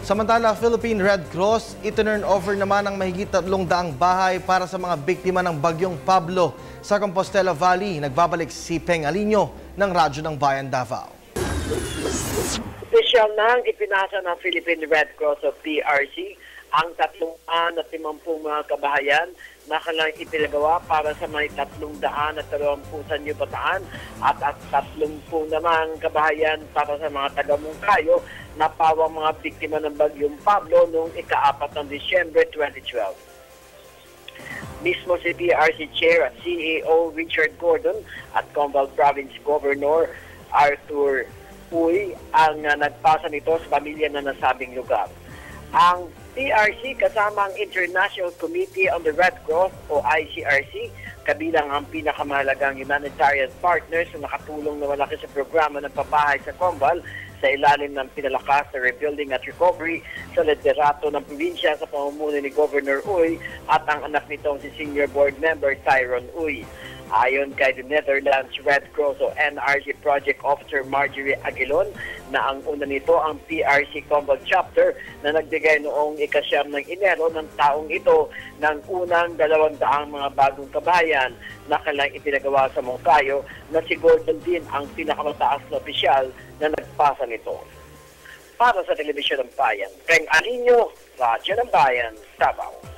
Samantala, Philippine Red Cross, itinurn over naman ang mahigit 300 bahay para sa mga biktima ng Bagyong Pablo sa Compostela Valley. Nagbabalik si Peng Alinio ng Radyo ng Bayan Davao. Opisyal nang ipinasa ng Philippine Red Cross o PRC ang 350 mga kabahayan na kanilang ipinagawa para sa may 320 sa New Bataan at 30 naman kabahayan para sa mga taga-Mungkayo na pawang mga biktima ng Bagyong Pablo noong ika-4 ng Disyembre 2012. Mismo si PRC Chair at CEO Richard Gordon at Combal Province Governor Arthur Uy ang nagpasa nito sa pamilya na nasabing lugar. Ang PRC kasama ang International Committee on the Red Cross o ICRC, kabilang ang pinakamahalagang humanitarian partners na nakatulong na malaki sa programa ng pabahay sa Combal sa ilalim ng pinalakas na rebuilding at recovery sa liderato ng probinsya sa pamumuno ni Governor Uy at ang anak nitong si Senior Board Member Tyrone Uy. Ayon kay the Netherlands Red Cross o NRC Project Officer Marjorie Aguilon na ang una nito ang PRC Combal Chapter na nagbigay noong ika-9 ng Enero ng taong ito ng unang 200 mga bagong kabayan na kailang ipinagawa sa Mungkayo na si Gordon din ang pinakamataas na opisyal na nagpasa nito. Para sa Telebisyon ng Bayan, Peng Alinio, Radyo ng Bayan, Davao.